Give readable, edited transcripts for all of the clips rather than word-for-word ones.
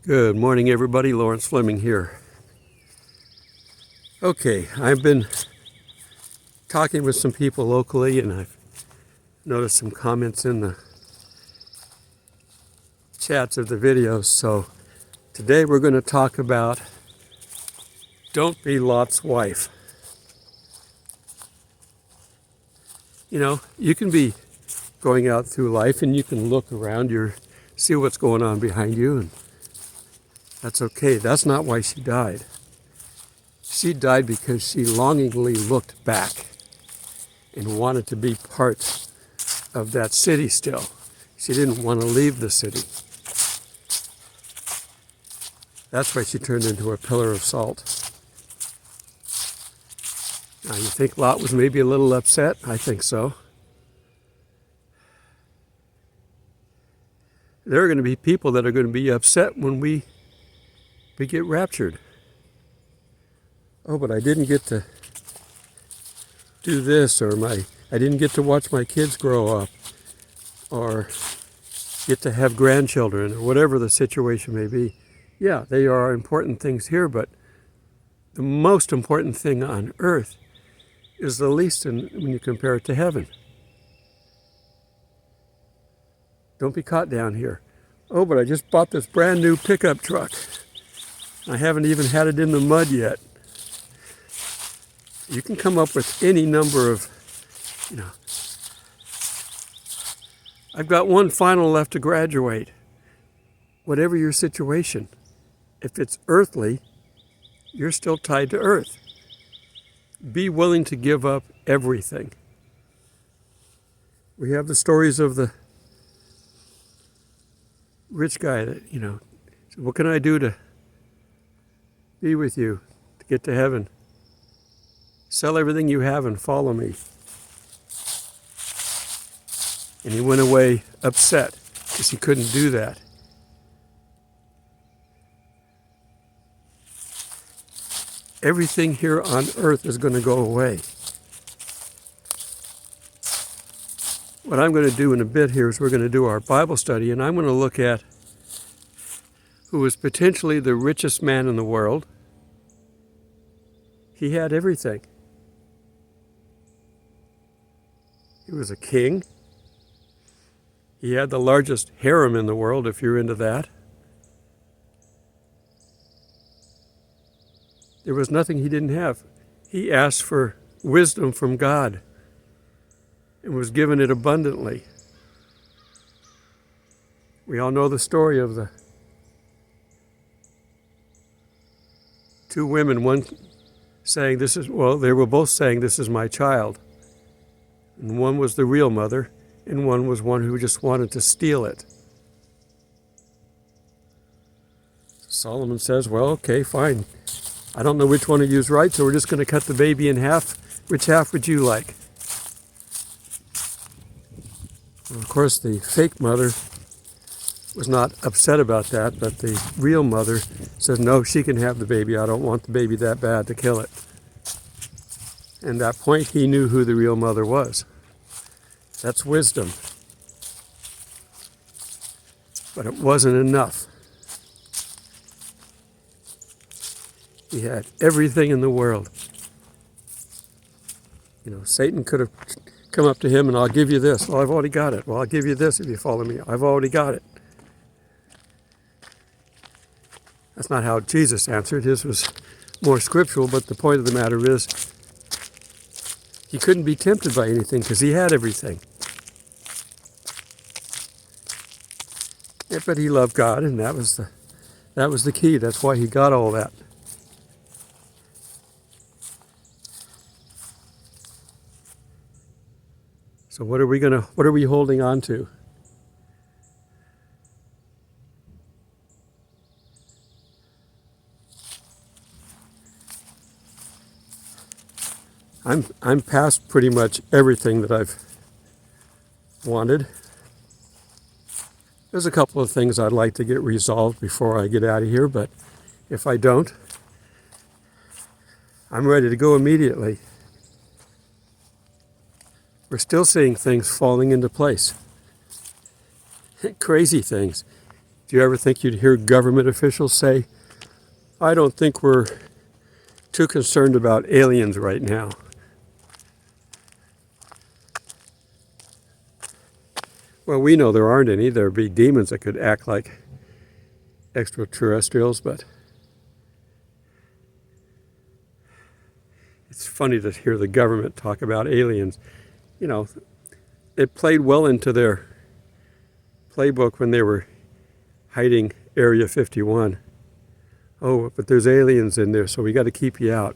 Good morning, everybody. Thomas Fleming here. Okay, I've been talking with some people locally, and I've noticed some comments in the chats of the videos. So today we're going to talk about don't be Lot's wife. You know, you can be going out through life and you can look around, see what's going on behind you, and that's okay. That's not why she died. She died because she longingly looked back and wanted to be part of that city still. She didn't want to leave the city. That's why she turned into a pillar of salt. Now, you think Lot was maybe a little upset? I think so. There are going to be people that are going to be upset when we get raptured. Oh, but I didn't get to do this, or I didn't get to watch my kids grow up, or get to have grandchildren, or whatever the situation may be. Yeah, they are important things here, but the most important thing on earth is the least when you compare it to heaven. Don't be caught down here. Oh, but I just bought this brand new pickup truck. I haven't even had it in the mud yet. You can come up with any number of, I've got one final left to graduate. Whatever your situation, if it's earthly, you're still tied to earth. Be willing to give up everything. We have the stories of the rich guy that, said, what can I do to be with you, to get to heaven? Sell everything you have and follow me. And he went away upset because he couldn't do that. Everything here on earth is going to go away. What I'm going to do in a bit here is we're going to do our Bible study, and I'm going to look at who was potentially the richest man in the world. He had everything. He was a king. He had the largest harem in the world, if you're into that. There was nothing he didn't have. He asked for wisdom from God and was given it abundantly. We all know the story of the two women, one saying, they were both saying, this is my child. And one was the real mother, and one was one who just wanted to steal it. Solomon says, well, okay, fine. I don't know which one of you is right, so we're just going to cut the baby in half. Which half would you like? Well, of course, the fake mother was not upset about that, but the real mother says, no, she can have the baby. I don't want the baby that bad to kill it. And at that point, he knew who the real mother was. That's wisdom. But it wasn't enough. He had everything in the world. Satan could have come up to him and I'll give you this. Well, I've already got it. Well, I'll give you this if you follow me. I've already got it. That's not how Jesus answered. His was more scriptural, but the point of the matter is he couldn't be tempted by anything because he had everything. Yeah, but he loved God, and that was the key. That's why he got all that. So what are we holding on to? I'm past pretty much everything that I've wanted. There's a couple of things I'd like to get resolved before I get out of here, but if I don't, I'm ready to go immediately. We're still seeing things falling into place. Crazy things. Do you ever think you'd hear government officials say, I don't think we're too concerned about aliens right now? Well, we know there aren't any. There'd be demons that could act like extraterrestrials, but it's funny to hear the government talk about aliens. You know, it played well into their playbook when they were hiding Area 51. Oh, but there's aliens in there, so we got to keep you out.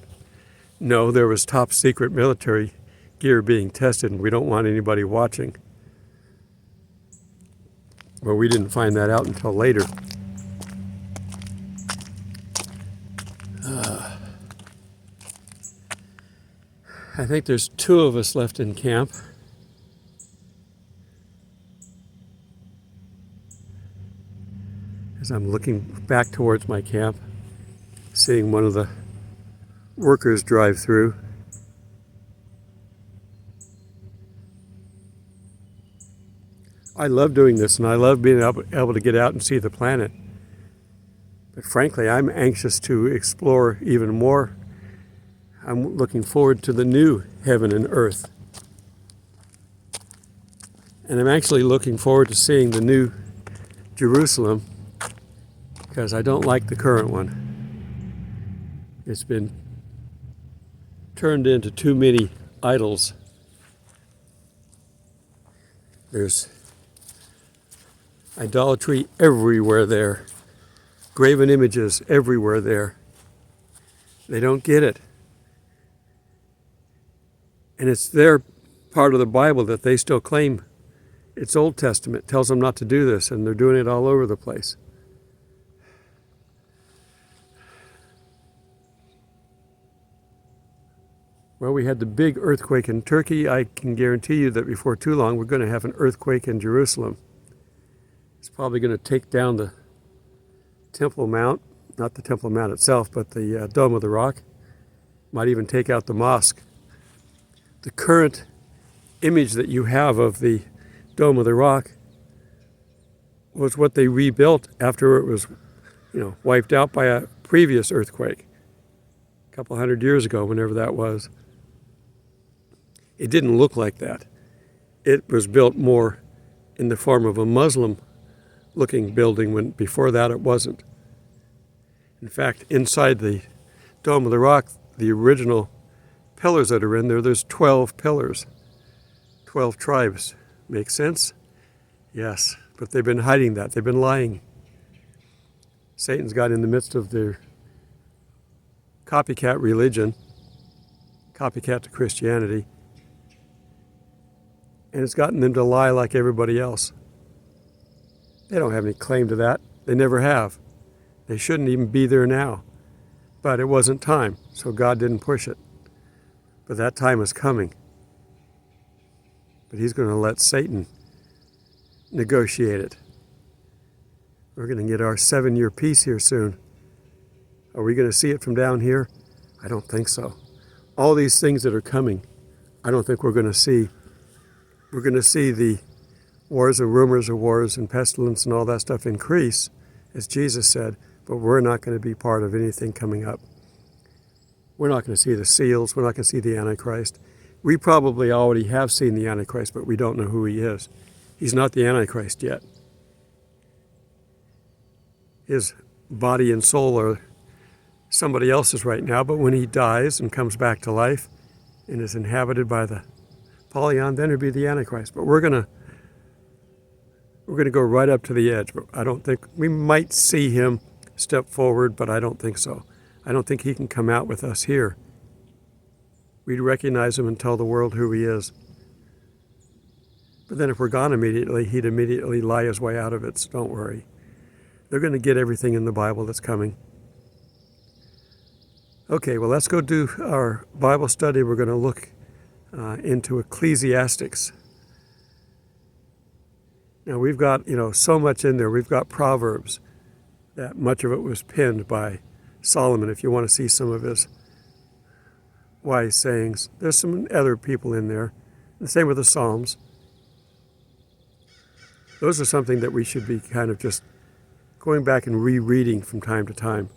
No, there was top secret military gear being tested, and we don't want anybody watching. Well, we didn't find that out until later. I think there's 2 of us left in camp. As I'm looking back towards my camp, seeing one of the workers drive through. I love doing this, and I love being able to get out and see the planet. But frankly, I'm anxious to explore even more. I'm looking forward to the new heaven and earth. And I'm actually looking forward to seeing the new Jerusalem, because I don't like the current one. It's been turned into too many idols. There's idolatry everywhere there. Graven images everywhere there. They don't get it. And it's their part of the Bible that they still claim it's Old Testament. It tells them not to do this, and they're doing it all over the place. Well, we had the big earthquake in Turkey. I can guarantee you that before too long, we're going to have an earthquake in Jerusalem. It's probably going to take down the Temple Mount, not the Temple Mount itself, but the Dome of the Rock. Might even take out the mosque. The current image that you have of the Dome of the Rock was what they rebuilt after it was, wiped out by a previous earthquake a couple hundred years ago, whenever that was. It didn't look like that. It was built more in the form of a Muslim-looking building, when before that it wasn't. In fact, inside the Dome of the Rock, the original pillars that are in there, there's 12 pillars, 12 tribes. Make sense? Yes, but they've been hiding that. They've been lying. Satan's got in the midst of their copycat religion, copycat to Christianity, and it's gotten them to lie like everybody else. They don't have any claim to that. They never have. They shouldn't even be there now. But it wasn't time, so God didn't push it. But that time is coming. But he's going to let Satan negotiate it. We're going to get our 7-year peace here soon. Are we going to see it from down here? I don't think so. All these things that are coming, I don't think we're going to see. We're going to see the wars and rumors of wars and pestilence and all that stuff increase, as Jesus said, but we're not going to be part of anything coming up. We're not going to see the seals. We're not going to see the Antichrist. We probably already have seen the Antichrist, but we don't know who he is. He's not the Antichrist yet. His body and soul are somebody else's right now, but when he dies and comes back to life and is inhabited by the Polyon, then it'll be the Antichrist. But we're going to go right up to the edge. But I don't think, we might see him step forward, but I don't think so. I don't think he can come out with us here. We'd recognize him and tell the world who he is. But then if we're gone immediately, he'd immediately lie his way out of it, so don't worry. They're going to get everything in the Bible that's coming. Okay, well, let's go do our Bible study. We're going to look into Ecclesiastes. Now, we've got, so much in there. We've got Proverbs, that much of it was penned by Solomon, if you want to see some of his wise sayings. There's some other people in there. The same with the Psalms. Those are something that we should be kind of just going back and rereading from time to time.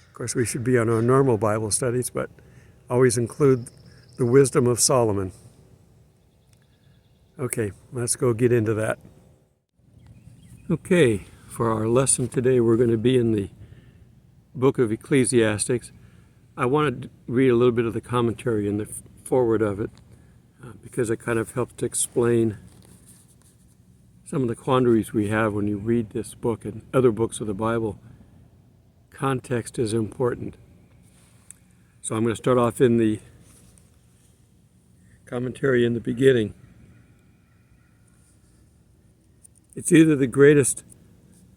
Of course, we should be on our normal Bible studies, but always include the wisdom of Solomon. Okay, let's go get into that. Okay, for our lesson today, we're going to be in the book of Ecclesiastes. I want to read a little bit of the commentary in the forward of it because it kind of helps to explain some of the quandaries we have when you read this book and other books of the Bible. Context is important. So I'm going to start off in the commentary in the beginning. It's either the greatest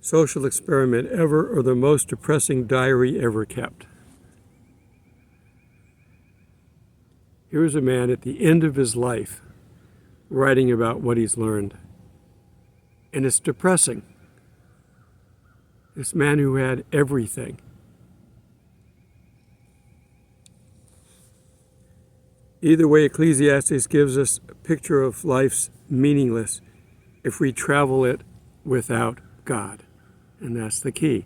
social experiment ever or the most depressing diary ever kept. Here's a man at the end of his life writing about what he's learned. And it's depressing. This man who had everything. Either way, Ecclesiastes gives us a picture of life's meaningless if we travel it without God. And that's the key.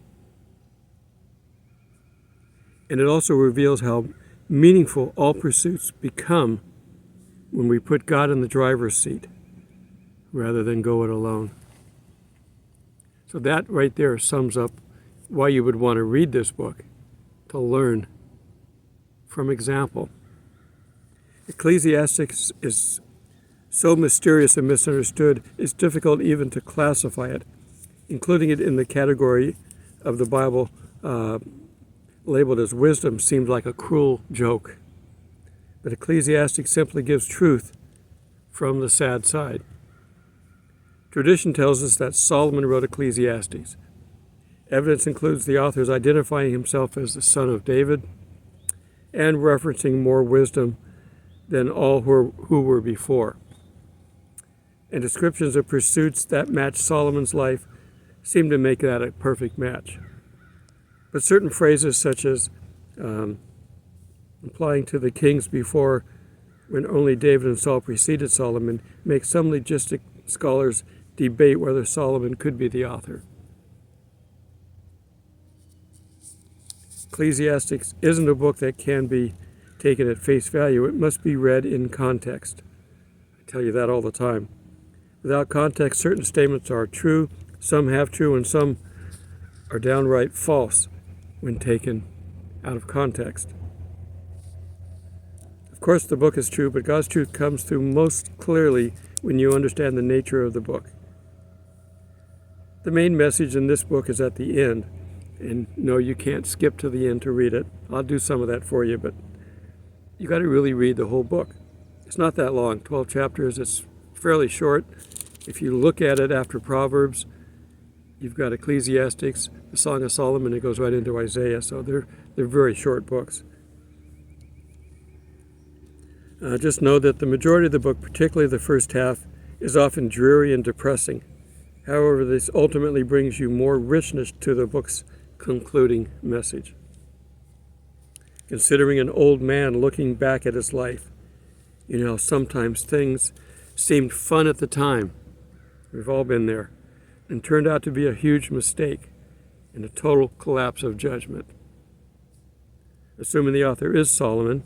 And it also reveals how meaningful all pursuits become when we put God in the driver's seat rather than go it alone. So that right there sums up why you would want to read this book, to learn from example. Ecclesiastes is so mysterious and misunderstood, it's difficult even to classify it. Including it in the category of the Bible labeled as wisdom seems like a cruel joke. But Ecclesiastes simply gives truth from the sad side. Tradition tells us that Solomon wrote Ecclesiastes. Evidence includes the author's identifying himself as the son of David and referencing more wisdom than all who were before. And descriptions of pursuits that match Solomon's life seem to make that a perfect match. But certain phrases such as applying to the kings before when only David and Saul preceded Solomon make some logistic scholars debate whether Solomon could be the author. Ecclesiastes isn't a book that can be taken at face value. It must be read in context. I tell you that all the time. Without context, certain statements are true, some half true, and some are downright false when taken out of context. Of course, the book is true, but God's truth comes through most clearly when you understand the nature of the book. The main message in this book is at the end. And no, you can't skip to the end to read it. I'll do some of that for you, but you got to really read the whole book. It's not that long, 12 chapters. It's fairly short. If you look at it after Proverbs, you've got Ecclesiastes, the Song of Solomon. It goes right into Isaiah, so they're very short books. Just know that the majority of the book, particularly the first half, is often dreary and depressing. However, this ultimately brings you more richness to the book's concluding message. Considering an old man looking back at his life, you know, sometimes things seemed fun at the time. We've all been there. And turned out to be a huge mistake and a total collapse of judgment. Assuming the author is Solomon,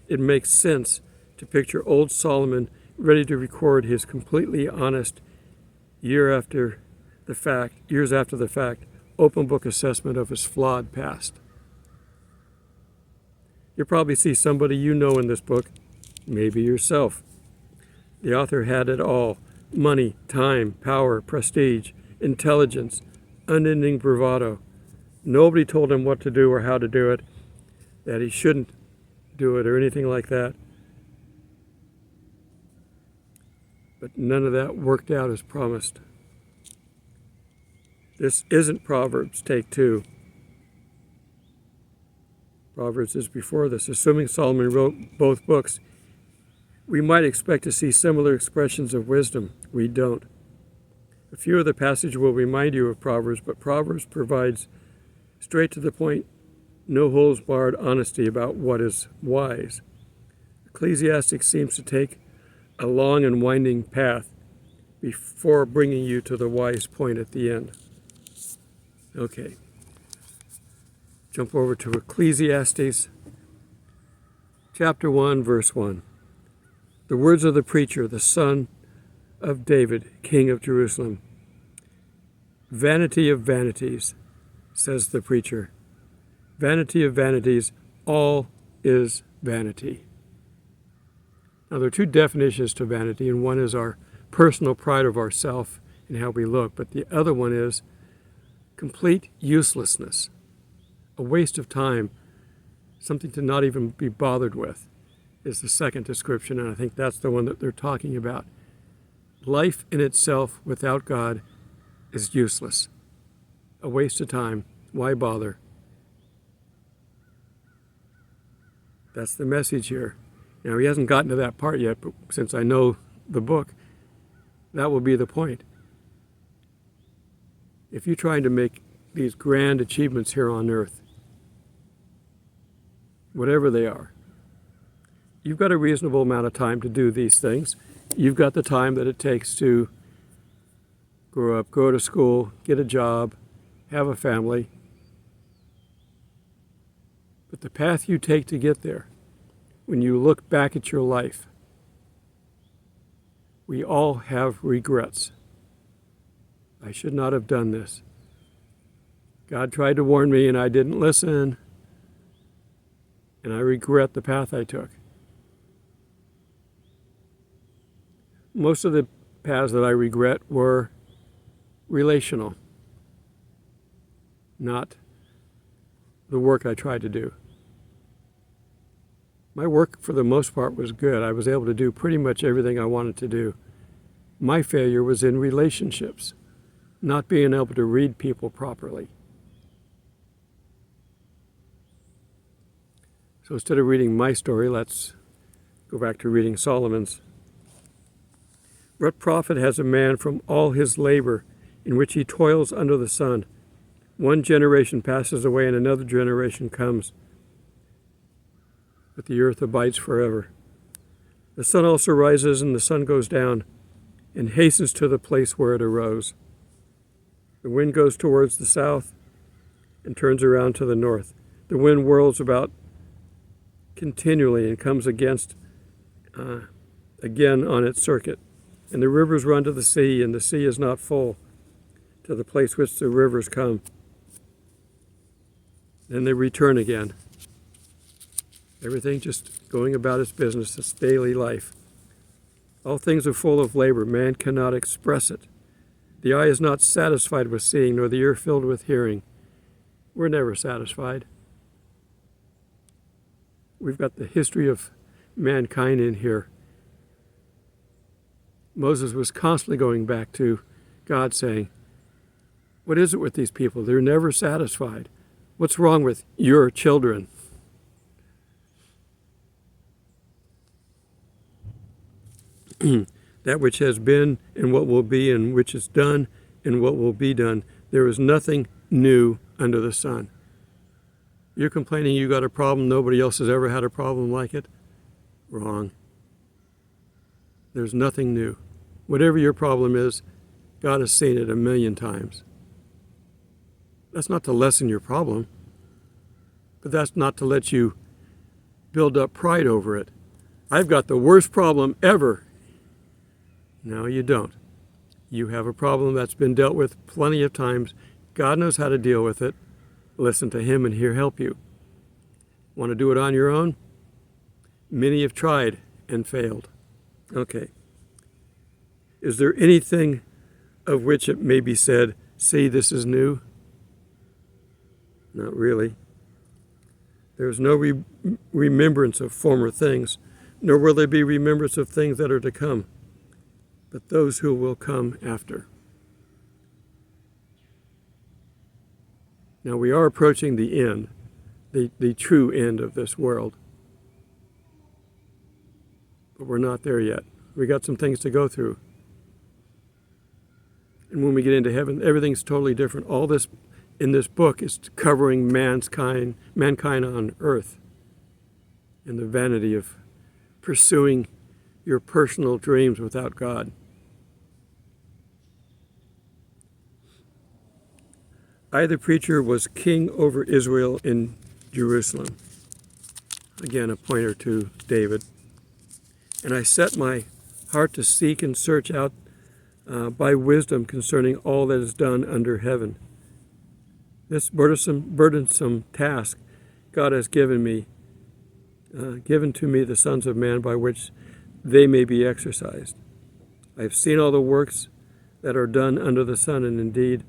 it makes sense to picture old Solomon ready to record his completely honest years after the fact, open book assessment of his flawed past. You'll probably see somebody you know in this book, maybe yourself. The author had it all: money, time, power, prestige, intelligence, unending bravado. Nobody told him what to do or how to do it, that he shouldn't do it or anything like that. But none of that worked out as promised. This isn't Proverbs, take 2. Proverbs is before this. Assuming Solomon wrote both books, we might expect to see similar expressions of wisdom. We don't. A few of the passages will remind you of Proverbs, but Proverbs provides straight to the point, no holds barred honesty about what is wise. Ecclesiastes seems to take a long and winding path before bringing you to the wise point at the end. Okay. Jump over to Ecclesiastes, chapter 1, verse 1. The words of the preacher, the son of David, king of Jerusalem. Vanity of vanities, says the preacher. Vanity of vanities, all is vanity. Now, there are two definitions to vanity, and one is our personal pride of ourself and how we look, but the other one is complete uselessness, a waste of time, something to not even be bothered with, is the second description, and I think that's the one that they're talking about. Life in itself without God is useless, a waste of time. Why bother? That's the message here. Now, he hasn't gotten to that part yet, but since I know the book, that will be the point. If you're trying to make these grand achievements here on earth, whatever they are, you've got a reasonable amount of time to do these things. You've got the time that it takes to grow up, go to school, get a job, have a family. But the path you take to get there, when you look back at your life, we all have regrets. I should not have done this. God tried to warn me and I didn't listen, and I regret the path I took. Most of the paths that I regret were relational, not the work I tried to do. My work, for the most part, was good. I was able to do pretty much everything I wanted to do. My failure was in relationships, not being able to read people properly. So instead of reading my story, let's go back to reading Solomon's. What profit has a man from all his labor in which he toils under the sun? One generation passes away and another generation comes, but the earth abides forever. The sun also rises and the sun goes down and hastens to the place where it arose. The wind goes towards the south and turns around to the north. The wind whirls about continually and comes again on its circuit. And the rivers run to the sea, and the sea is not full, to the place which the rivers come. Then they return again. Everything just going about its business, its daily life. All things are full of labor. Man cannot express it. The eye is not satisfied with seeing, nor the ear filled with hearing. We're never satisfied. We've got the history of mankind in here. Moses was constantly going back to God saying, what is it with these people? They're never satisfied. What's wrong with your children? That which has been and what will be and which is done and what will be done. There is nothing new under the sun. You're complaining you got a problem, nobody else has ever had a problem like it? Wrong. There's nothing new. Whatever your problem is, God has seen it 1,000,000 times. That's not to lessen your problem, but that's not to let you build up pride over it. I've got the worst problem ever. No, you don't. You have a problem that's been dealt with plenty of times. God knows how to deal with it. Listen to Him and He'll help you. Want to do it on your own? Many have tried and failed. Okay. Is there anything of which it may be said, see, this is new? Not really. There is no remembrance of former things, nor will there be remembrance of things that are to come, but those who will come after. Now we are approaching the end, the true end of this world. But we're not there yet. We got some things to go through. And when we get into heaven, everything's totally different. All this in this book is covering mankind on earth and the vanity of pursuing your personal dreams without God. I, the preacher, was king over Israel in Jerusalem. Again, a pointer to David. And I set my heart to seek and search out by wisdom concerning all that is done under heaven. This burdensome task God has given to me the sons of man, by which they may be exercised. I have seen all the works that are done under the sun, and indeed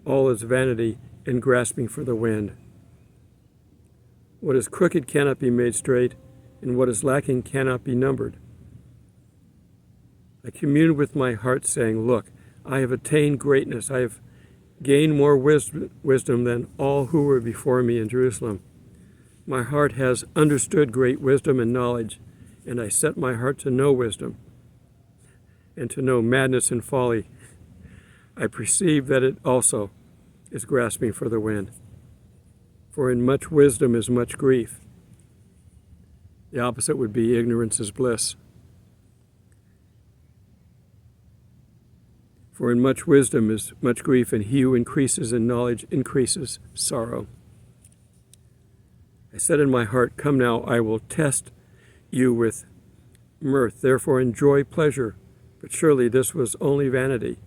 all is vanity and grasping for the wind. What is crooked cannot be made straight, and what is lacking cannot be numbered. I communed with my heart, saying, Look, I have attained greatness. I have gained more wisdom than all who were before me in Jerusalem. My heart has understood great wisdom and knowledge, and I set my heart to know wisdom and to know madness and folly. I perceive that it also is grasping for the wind. For in much wisdom is much grief. The opposite would be ignorance is bliss. For in much wisdom is much grief, and he who increases in knowledge increases sorrow. I said in my heart, Come now, I will test you with mirth. Therefore enjoy pleasure. But surely this was only vanity.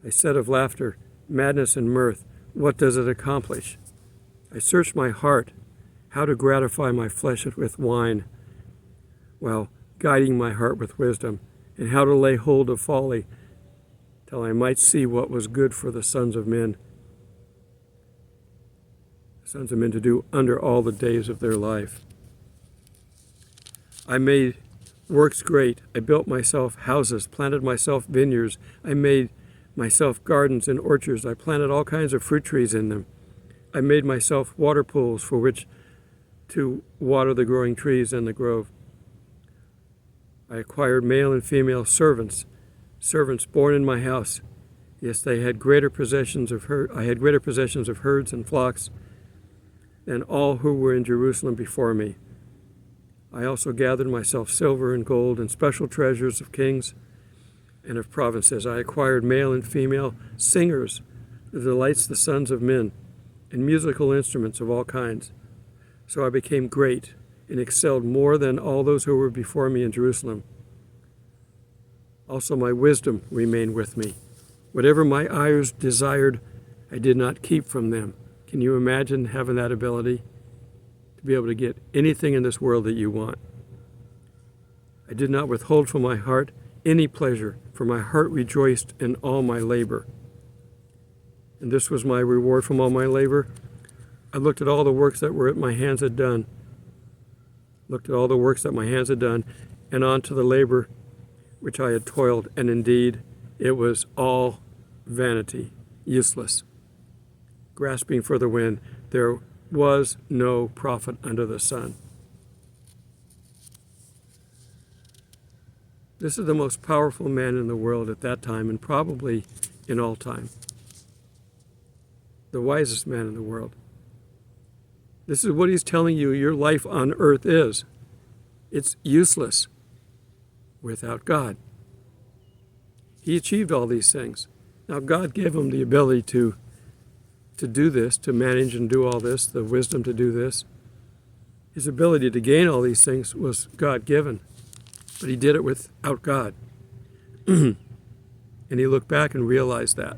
I said of laughter, madness and mirth, what does it accomplish? I searched my heart, how to gratify my flesh with wine, while guiding my heart with wisdom, and how to lay hold of folly, till I might see what was good for the sons of men to do under all the days of their life. I made works great. I built myself houses, planted myself vineyards. I made myself gardens and orchards. I planted all kinds of fruit trees in them. I made myself water pools for which to water the growing trees in the grove. I acquired male and female servants born in my house. Yes, they had greater possessions of I had greater possessions of herds and flocks than all who were in Jerusalem before me. I also gathered myself silver and gold and special treasures of kings and of provinces. I acquired male and female singers, that delights the sons of men, and musical instruments of all kinds. So I became great and excelled more than all those who were before me in Jerusalem. Also my wisdom remained with me. Whatever my eyes desired, I did not keep from them. Can you imagine having that ability to be able to get anything in this world that you want? I did not withhold from my heart any pleasure, for my heart rejoiced in all my labor. And this was my reward from all my labor. I looked at all the works that my hands had done, and on to the labor which I had toiled, and indeed it was all vanity, useless, grasping for the wind. There was no profit under the sun. This is the most powerful man in the world at that time, and probably in all time. The wisest man in the world. This is what he's telling you your life on earth is. It's useless without God. He achieved all these things. Now God gave him the ability to do this, to manage and do all this, the wisdom to do this. His ability to gain all these things was God-given, but he did it without God. And he looked back and realized that.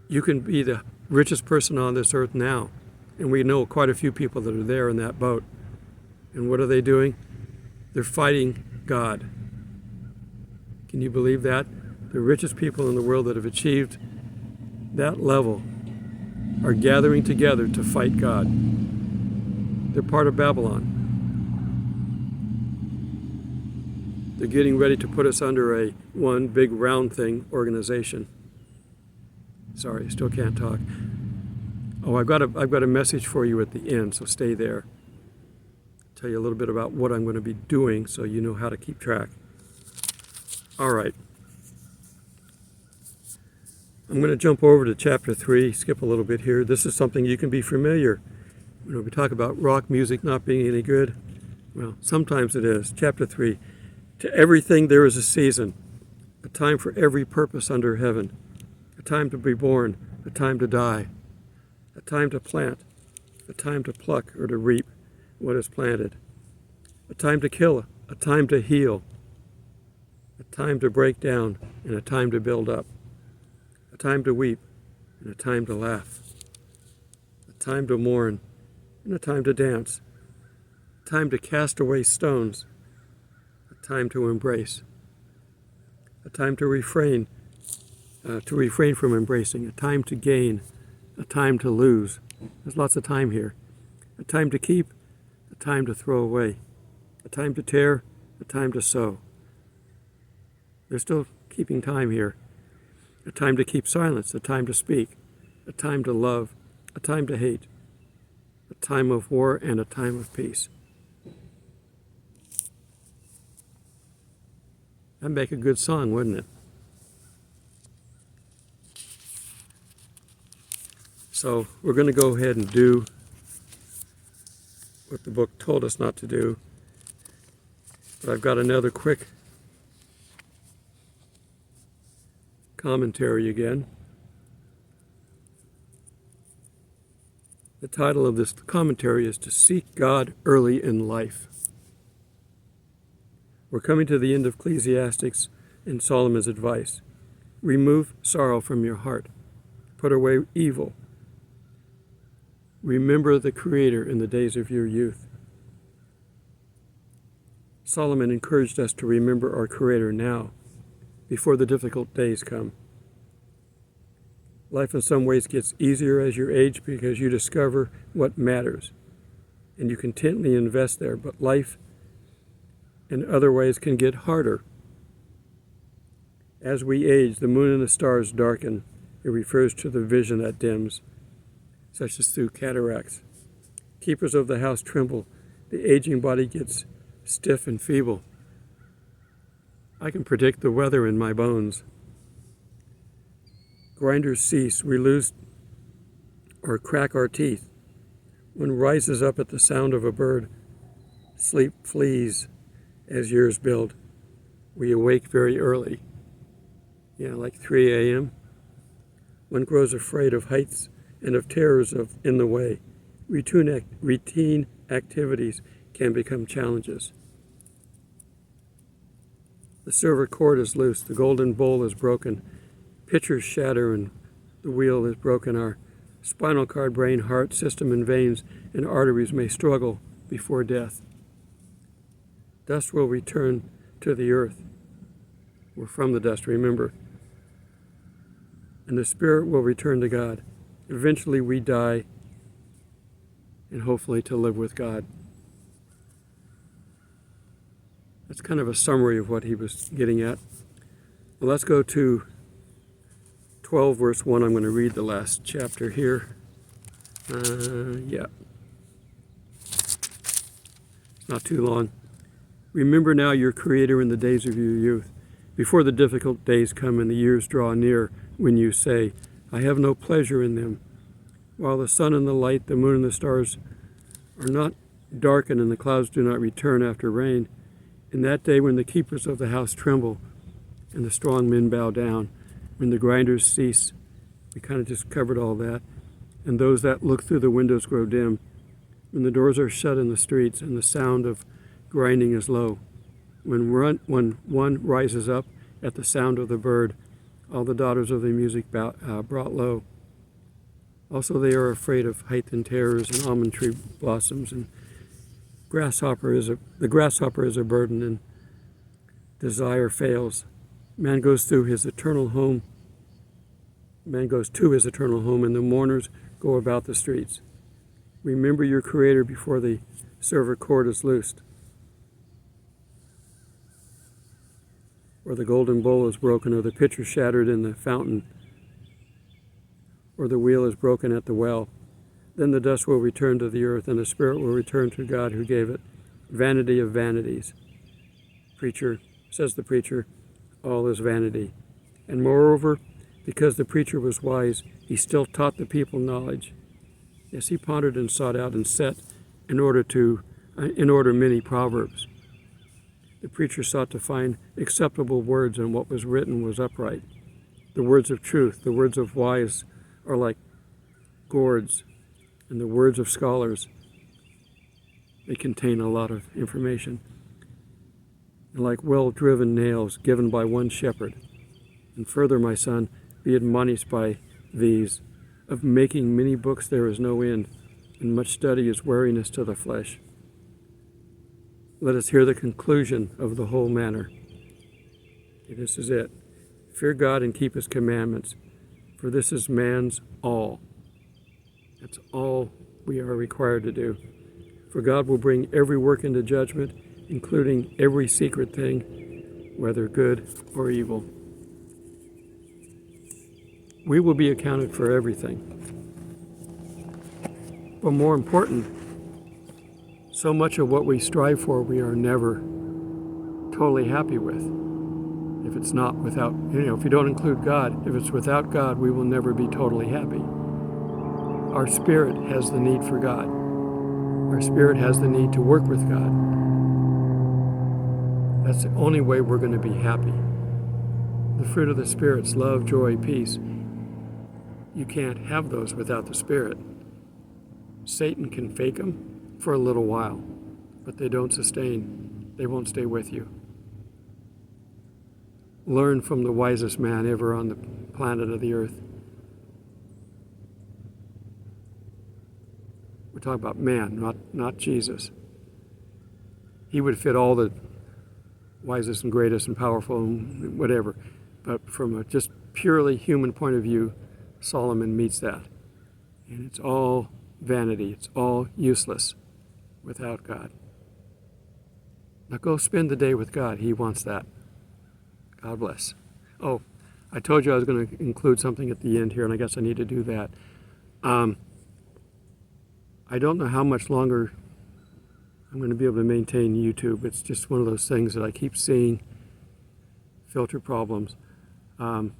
You can be the richest person on this earth now, and we know quite a few people that are there in that boat. And what are they doing? They're fighting God. Can you believe that? The richest people in the world that have achieved that level are gathering together to fight God. They're part of Babylon. They're getting ready to put us under a one big round thing organization. Sorry, I still can't talk. Oh, I've got a message for you at the end, so stay there. I'll tell you a little bit about what I'm going to be doing so you know how to keep track. All right. I'm going to jump over to chapter 3, skip a little bit here. This is something you can be familiar. We talk about rock music not being any good. Well, sometimes it is. Chapter 3. To everything there is a season, a time for every purpose under heaven, a time to be born, a time to die, a time to plant, a time to pluck or to reap what is planted, a time to kill, a time to heal, a time to break down and a time to build up, a time to weep and a time to laugh, a time to mourn and a time to dance, a time to cast away stones, a time to embrace, a time to refrain from embracing, a time to gain, a time to lose. There's lots of time here. A time to keep, a time to throw away, a time to tear, a time to sow. They're still keeping time here. A time to keep silence, a time to speak, a time to love, a time to hate, a time of war and a time of peace. That'd make a good song, wouldn't it? So we're going to go ahead and do what the book told us not to do. But I've got another quick commentary again. The title of this commentary is To Seek God Early in Life. We're coming to the end of Ecclesiastes and Solomon's advice. Remove sorrow from your heart. Put away evil. Remember the Creator in the days of your youth. Solomon encouraged us to remember our Creator now, before the difficult days come. Life in some ways gets easier as you age because you discover what matters, and you continually invest there, but life in other ways can get harder. As we age, the moon and the stars darken. It refers to the vision that dims, such as through cataracts. Keepers of the house tremble. The aging body gets stiff and feeble. I can predict the weather in my bones. Grinders cease. We lose or crack our teeth. One rises up at the sound of a bird. Sleep flees as years build. We awake very early. Like 3 a.m. One grows afraid of heights and of terrors in the way. Routine activities can become challenges. The silver cord is loose, the golden bowl is broken, pitchers shatter and the wheel is broken. Our spinal cord, brain, heart, system, and veins and arteries may struggle before death. Dust will return to the earth. We're from the dust, remember. And the spirit will return to God. Eventually we die, and hopefully to live with God. That's kind of a summary of what he was getting at. Well, let's go to 12, verse 1. I'm going to read the last chapter here. Not too long. Remember now your Creator in the days of your youth, before the difficult days come and the years draw near, when you say, I have no pleasure in them. While the sun and the light, the moon and the stars are not darkened and the clouds do not return after rain, in that day when the keepers of the house tremble and the strong men bow down, when the grinders cease, we kind of just covered all that, and those that look through the windows grow dim, when the doors are shut in the streets and the sound of grinding is low, when one rises up at the sound of the bird, all the daughters of the music brought low. Also they are afraid of height and terrors and almond tree blossoms, and the grasshopper is a burden, and desire fails. Man goes to his eternal home, and the mourners go about the streets. Remember your Creator before the silver cord is loosed, or the golden bowl is broken, or the pitcher shattered in the fountain, or the wheel is broken at the well. Then the dust will return to the earth, and the spirit will return to God who gave it. Vanity of vanities. Says the preacher, all is vanity. And moreover, because the preacher was wise, he still taught the people knowledge. Yes, he pondered and sought out and set in order many proverbs. The preacher sought to find acceptable words, and what was written was upright. The words of truth, the words of wise are like gourds, and the words of scholars, they contain a lot of information. And like well-driven nails given by one shepherd. And further, my son, be admonished by these, of making many books there is no end, and much study is weariness to the flesh. Let us hear the conclusion of the whole matter. This is it. Fear God and keep his commandments, for this is man's all. That's all we are required to do. For God will bring every work into judgment, including every secret thing, whether good or evil. We will be accounted for everything. But more important, so much of what we strive for we are never totally happy with. If it's not without, if you don't include God, if it's without God, we will never be totally happy. Our spirit has the need for God. Our spirit has the need to work with God. That's the only way we're going to be happy. The fruit of the Spirit's love, joy, peace. You can't have those without the Spirit. Satan can fake them for a little while, but they don't sustain. They won't stay with you. Learn from the wisest man ever on the planet of the earth. We're talking about man, not Jesus. He would fit all the wisest and greatest and powerful and whatever. But from a just purely human point of view, Solomon meets that. And it's all vanity. It's all useless without God. Now go spend the day with God. He wants that. God bless. Oh, I told you I was going to include something at the end here, and I guess I need to do that. I don't know how much longer I'm going to be able to maintain YouTube. It's just one of those things that I keep seeing, filter problems. I'm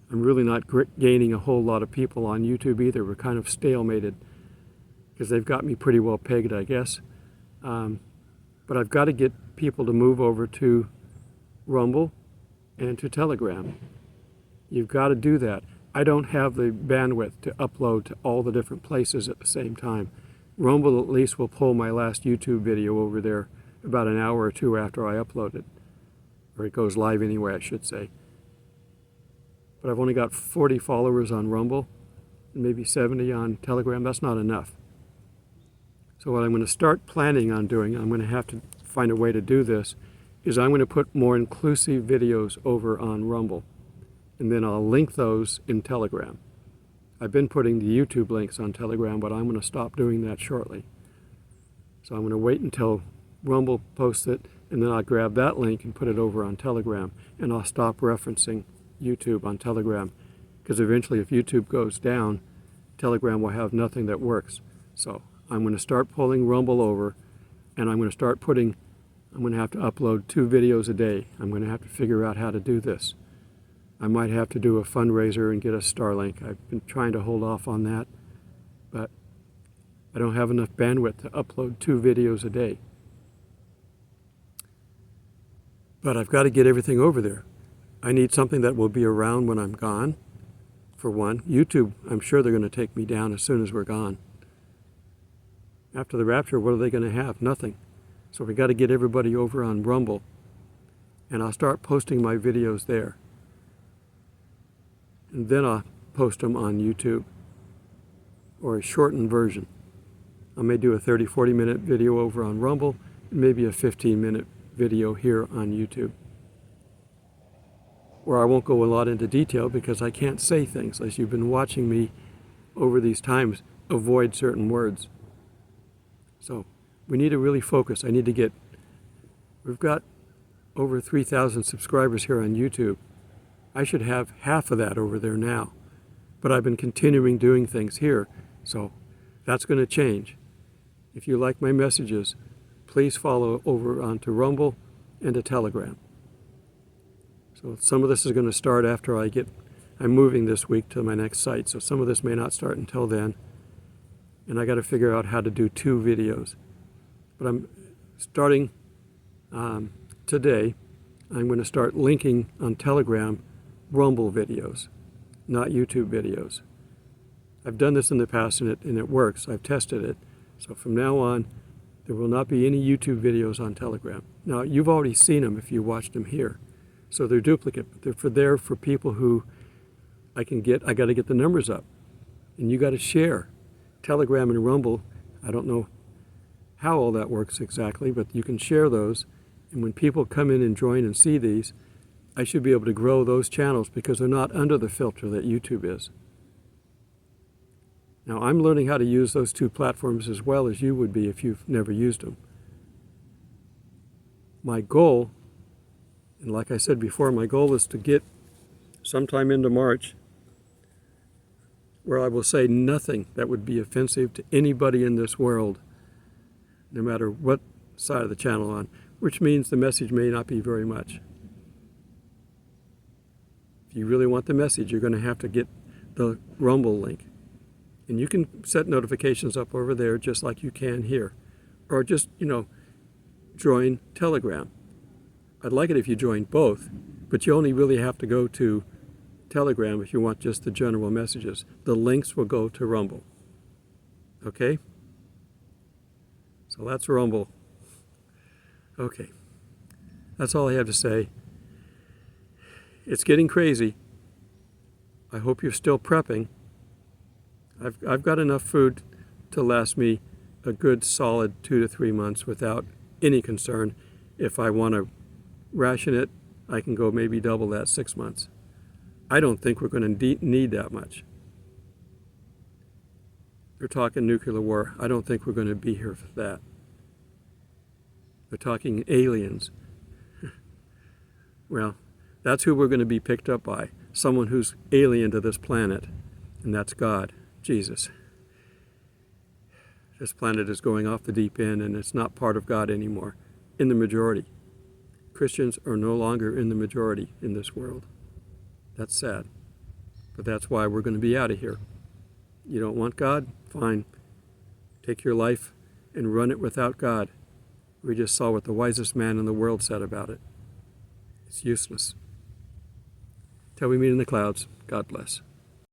really not gaining a whole lot of people on YouTube either. We're kind of stalemated because they've got me pretty well pegged, I guess. But I've got to get people to move over to Rumble and to Telegram. You've got to do that. I don't have the bandwidth to upload to all the different places at the same time. Rumble at least will pull my last YouTube video over there about an hour or two after I upload it. Or it goes live anyway, I should say. But I've only got 40 followers on Rumble and maybe 70 on Telegram. That's not enough. So what I'm going to start planning on doing, I'm going to have to find a way to do this, is I'm going to put more inclusive videos over on Rumble. And then I'll link those in Telegram. I've been putting the YouTube links on Telegram, but I'm going to stop doing that shortly. So I'm going to wait until Rumble posts it, and then I'll grab that link and put it over on Telegram. And I'll stop referencing YouTube on Telegram, because eventually if YouTube goes down, Telegram will have nothing that works. So I'm going to start pulling Rumble over, and I'm going to have to upload 2 videos a day. I'm going to have to figure out how to do this. I might have to do a fundraiser and get a Starlink. I've been trying to hold off on that, but I don't have enough bandwidth to upload 2 videos a day. But I've got to get everything over there. I need something that will be around when I'm gone, for one. YouTube, I'm sure they're going to take me down as soon as we're gone. After the rapture, what are they going to have? Nothing. So we got to get everybody over on Rumble, and I'll start posting my videos there. And then I'll post them on YouTube, or a shortened version. I may do a 30-40 minute video over on Rumble, and maybe a 15-minute video here on YouTube. Where I won't go a lot into detail because I can't say things, as you've been watching me over these times avoid certain words. So we need to really focus. We've got over 3,000 subscribers here on YouTube. I should have half of that over there now. But I've been continuing doing things here, so that's going to change. If you like my messages, please follow over onto Rumble and to Telegram. So some of this is going to start after I'm moving this week to my next site, so some of this may not start until then. And I got to figure out how to do 2 videos. But I'm starting today. I'm going to start linking on Telegram Rumble videos. not YouTube videos. I've done this in the past and it works. I've tested it. So from now on, there will not be any YouTube videos on Telegram. Now, you've already seen them if you watched them here. So they're duplicate, but they're there for people who I got to get the numbers up. And you got to share. Telegram and Rumble, I don't know how all that works exactly, but you can share those. And when people come in and join and see these, I should be able to grow those channels because they're not under the filter that YouTube is. Now, I'm learning how to use those two platforms as well as you would be if you've never used them. My goal, and like I said before, my goal is to get sometime into March where I will say nothing that would be offensive to anybody in this world, no matter what side of the channel on, which means the message may not be very much. If you really want the message, you're going to have to get the Rumble link. And you can set notifications up over there just like you can here. Or just, join Telegram. I'd like it if you joined both, but you only really have to go to Telegram if you want just the general messages. The links will go to Rumble. Okay? So that's Rumble. Okay. That's all I have to say. It's getting crazy. I hope you're still prepping. I've got enough food to last me a good solid 2 to 3 months without any concern. If I want to ration it, I can go maybe double that, 6 months. I don't think we're going to need that much. They're talking nuclear war. I don't think we're going to be here for that. They're talking aliens. Well, that's who we're going to be picked up by. Someone who's alien to this planet, and that's God, Jesus. This planet is going off the deep end, and it's not part of God anymore, in the majority. Christians are no longer in the majority in this world. That's sad. But that's why we're going to be out of here. You don't want God? Fine. Take your life and run it without God. We just saw what the wisest man in the world said about it. It's useless. Till we meet in the clouds, God bless.